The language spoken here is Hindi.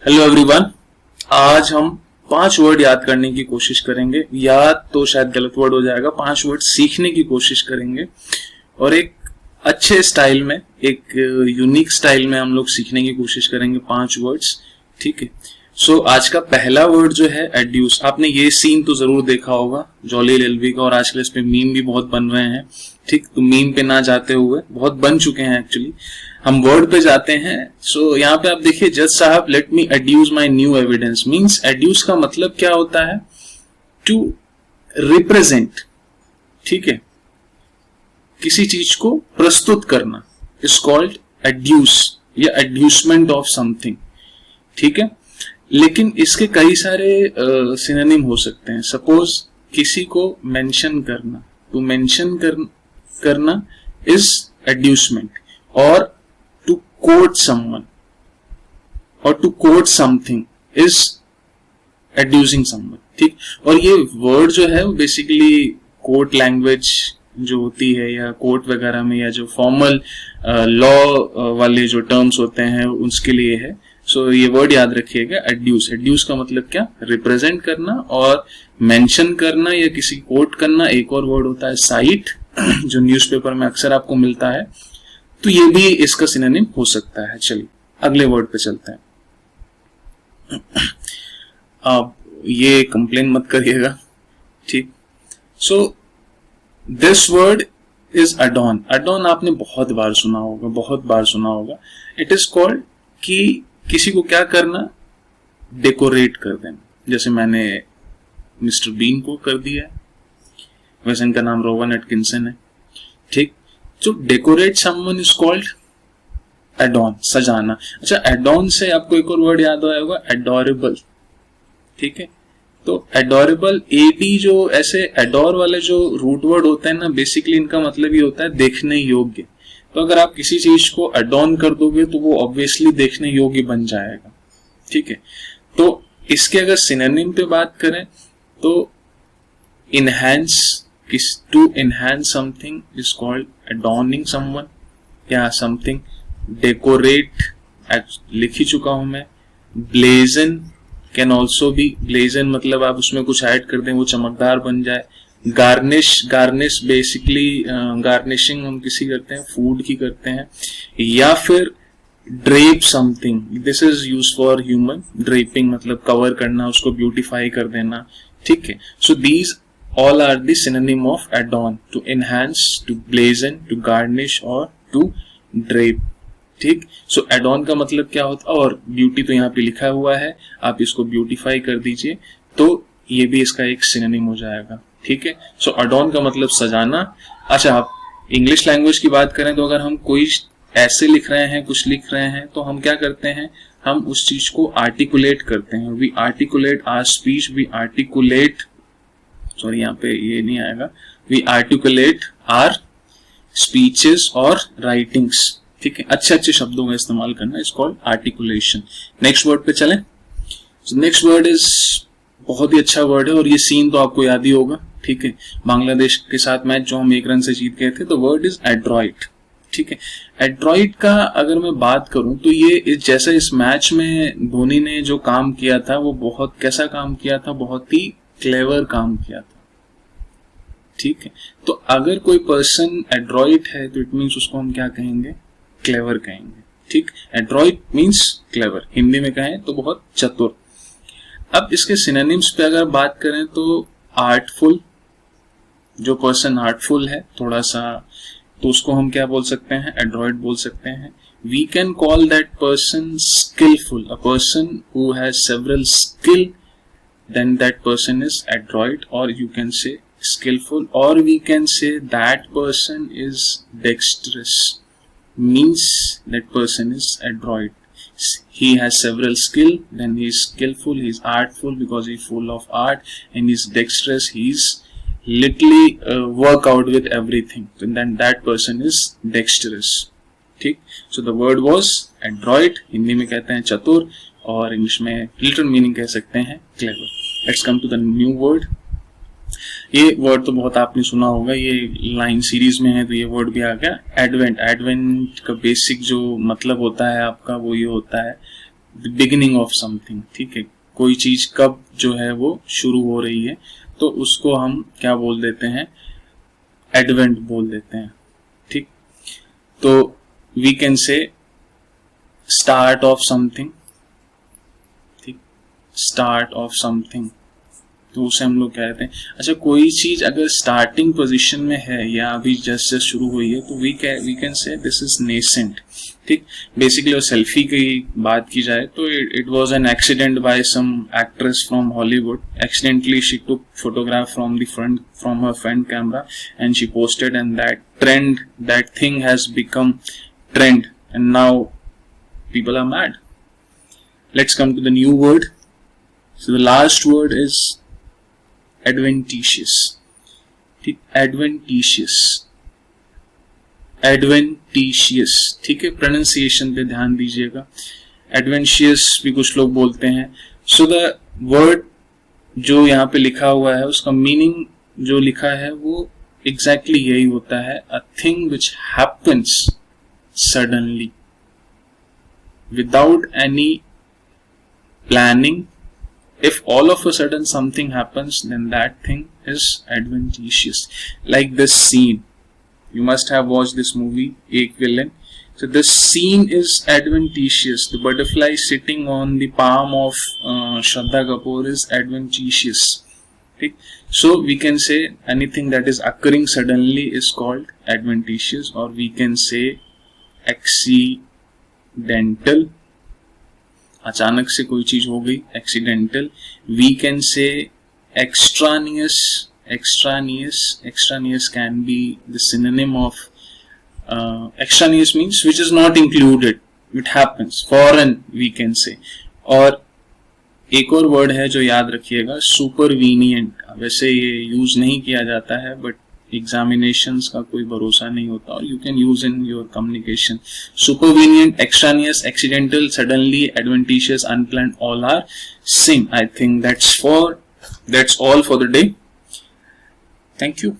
Hello everyone. आज हम 5 वर्ड याद करने की कोशिश करेंगे। याद तो शायद गलत वर्ड हो जाएगा, 5 वर्ड सीखने की कोशिश करेंगे और एक अच्छे स्टाइल में, एक यूनिक स्टाइल में हम लोग सीखने की कोशिश करेंगे 5 वर्ड्स। ठीक है। सो आज का पहला वर्ड जो है एड्यूस। आपने ये सीन तो जरूर देखा होगा जॉली एलएलबी का, और आजकल इस पे मीम भी बहुत बन रहे हैं। ठीक, तो मीम पे ना जाते हुए, बहुत बन चुके हैं एक्चुअली, हम वर्ड पे जाते हैं। सो यहाँ पे आप देखिए, जज साहब let me adduce my new evidence. Means adduce का मतलब क्या होता है? To represent. ठीक है, किसी चीज को प्रस्तुत करना इज कॉल्ड एड्यूस या एड्यूसमेंट ऑफ समथिंग। ठीक है, लेकिन इसके कई सारे सिनोनिम हो सकते हैं। सपोज किसी को मेंशन करना, टू मेंशन करना इज एड्यूसमेंट, और टू कोट समवन और to quote something is adducing someone. ठीक, और ये वर्ड जो है वो बेसिकली कोर्ट लैंग्वेज जो होती है या कोर्ट वगैरह में, या जो फॉर्मल लॉ वाले जो टर्म्स होते हैं उसके लिए है। सो ये वर्ड याद रखिएगा, एड्यूस। एड्यूस का मतलब क्या? रिप्रेजेंट करना, और मेंशन करना या किसी कोट करना। एक और वर्ड होता है साइट, जो न्यूज़पेपर में अक्सर आपको मिलता है, तो ये भी इसका सिनोनिम हो सकता है। चलिए अगले वर्ड पे चलते हैं। आप ये कंप्लेन मत करिएगा। ठीक, सो दिस वर्ड इज अडॉन। अडॉन आपने बहुत बार सुना होगा, बहुत बार सुना होगा। इट इज कॉल्ड कि किसी को क्या करना? डेकोरेट कर देना। जैसे मैंने मिस्टर बीन को कर दिया है, वैसे इनका नाम रोवन एटकिंसन है। ठीक, तो decorate someone is called add-on, सजाना। अच्छा, एडॉन से आपको एक और वर्ड याद आया होगा, एडोरेबल। ठीक है, तो एडोरेबल, एडी, जो ऐसे एडोर वाले जो रूट वर्ड होते हैं ना, बेसिकली इनका मतलब ये होता है देखने योग्य। तो अगर आप किसी चीज को एडॉन कर दोगे तो वो ऑब्वियसली देखने योग्य बन जाएगा। ठीक है, तो इसके अगर सिनोनिम पे बात करें तो enhance, to enhance something is called adorning someone या समथिंग। डेकोरेट लिख ही चुका हूं मैं। Blazon can also be, blazon मतलब आप उसमें कुछ ऐड कर दें, वो चमकदार बन जाए। गार्निश, गार्निश बेसिकली गार्निशिंग हम किसी करते हैं, फूड की करते हैं। या फिर drape something, this is use for human. Draping मतलब कवर करना, उसको ब्यूटिफाई कर देना। ठीक है, so these all are the synonym of adorn, to enhance, to blazon, to garnish और to drape। ठीक, सो एडॉन का मतलब क्या होता है? और ब्यूटी तो यहाँ पे लिखा हुआ है, आप इसको ब्यूटिफाई कर दीजिए तो ये भी इसका एक सिनोनिम हो जाएगा। ठीक है, सो एडॉन का मतलब सजाना। अच्छा, आप इंग्लिश लैंग्वेज की बात करें तो अगर हम कोई ऐसे लिख रहे हैं, कुछ लिख रहे हैं, तो हम क्या करते हैं? हम उस चीज को आर्टिकुलेट करते हैं। We articulate our speech, we articulate, sorry यहाँ पे ये नहीं आएगा, वी आर्टिकुलेट आर स्पीचेस और राइटिंग्स। ठीक है, अच्छे अच्छे शब्दों का इस्तेमाल करना is called articulation. Next word पे चलें। नेक्स्ट वर्ड इज बहुत ही अच्छा वर्ड है, और ये सीन तो आपको याद ही होगा। ठीक है, बांग्लादेश के साथ मैच जो हम 1 रन से जीत गए थे, तो वर्ड इज एड्रॉइट। ठीक है, एड्रॉइट का अगर मैं बात करूं तो ये जैसे इस मैच में धोनी ने जो काम किया था, वो बहुत कैसा काम किया था? बहुत ही क्लेवर काम किया था। ठीक है, तो अगर कोई पर्सन एड्रॉइट है तो इट मीन्स उसको हम क्या कहेंगे? क्लेवर कहेंगे। ठीक, एड्रॉइट मीन्स क्लेवर, हिंदी में कहें तो बहुत चतुर। अब इसके सिनोनिम्स पे अगर बात करें तो आर्टफुल, जो पर्सन आर्टफुल है थोड़ा सा, तो उसको हम क्या बोल सकते हैं? एड्रॉइट बोल सकते हैं। We can call that person skillful, a person who has several skill, then that person is adroit, or you can say skillful, or we can say that person is dexterous, means that person is adroit. He has several skill, then he is skillful, he is artful because he is full of art, and he is dexterous, he is literally work out with everything, and then that person is dexterous. ठीक, so the word was adroit, Hindi में कहते हैं चतुर, और इंग्लिश में लिटरल मीनिंग कह सकते हैं clever. Let's come to the new word. ये वर्ड तो बहुत आपने सुना होगा, ये लाइन सीरीज में है तो ये वर्ड भी आ गया। एडवेंट, एडवेंट का बेसिक जो मतलब होता है आपका वो ये होता है द बिगिनिंग ऑफ समथिंग, ठीक है, कोई चीज कब जो है वो शुरू हो रही है, तो उसको हम क्या बोल देते हैं, एडवेंट बोल देते हैं, ठीक। तो we can say start off something, ठीक, स्टार्ट ऑफ समथिंग, तो उसे हम लोग कहते हैं। अच्छा, कोई चीज अगर स्टार्टिंग पोजीशन में है या अभी जस्ट शुरू हुई है, तो we can say this is nascent, ठीक। बेसिकली, और सेल्फी की बात की जाए तो it was an accident by some actress from Hollywood. Accidentally she took photograph from her front camera and she posted, and that thing has become trend, and now people are mad. Let's come to the new word. So the last word is adventitious. Adventitious. Adventitious. ठीक है, pronunciation पे ध्यान दीजिएगा. Adventitious भी कुछ लोग बोलते हैं. So the word जो यहाँ पे लिखा हुआ है, उसका meaning जो लिखा है वो exactly यही होता है, a thing which happens suddenly, without any planning. If all of a sudden something happens, then that thing is adventitious. Like this scene, you must have watched this movie, Ek Villain. So this scene is adventitious. The butterfly sitting on the palm of Shraddha Kapoor is adventitious. Okay? So we can say anything that is occurring suddenly is called adventitious, or we can say accidental. अचानक से कोई चीज हो गई, accidental. We can say extraneous. Extraneous can be the synonym of extraneous means which is not included, it happens, foreign we can say. और एक और वर्ड है जो याद रखिएगा, सुपरवीनियंट. वैसे ये यूज नहीं किया जाता है, बट एग्जामिनेशंस का कोई भरोसा नहीं होता, और you can use in your communication. Supervenient, extraneous, accidental, suddenly, adventitious, unplanned, all are same. I think that's all for the day. Thank you.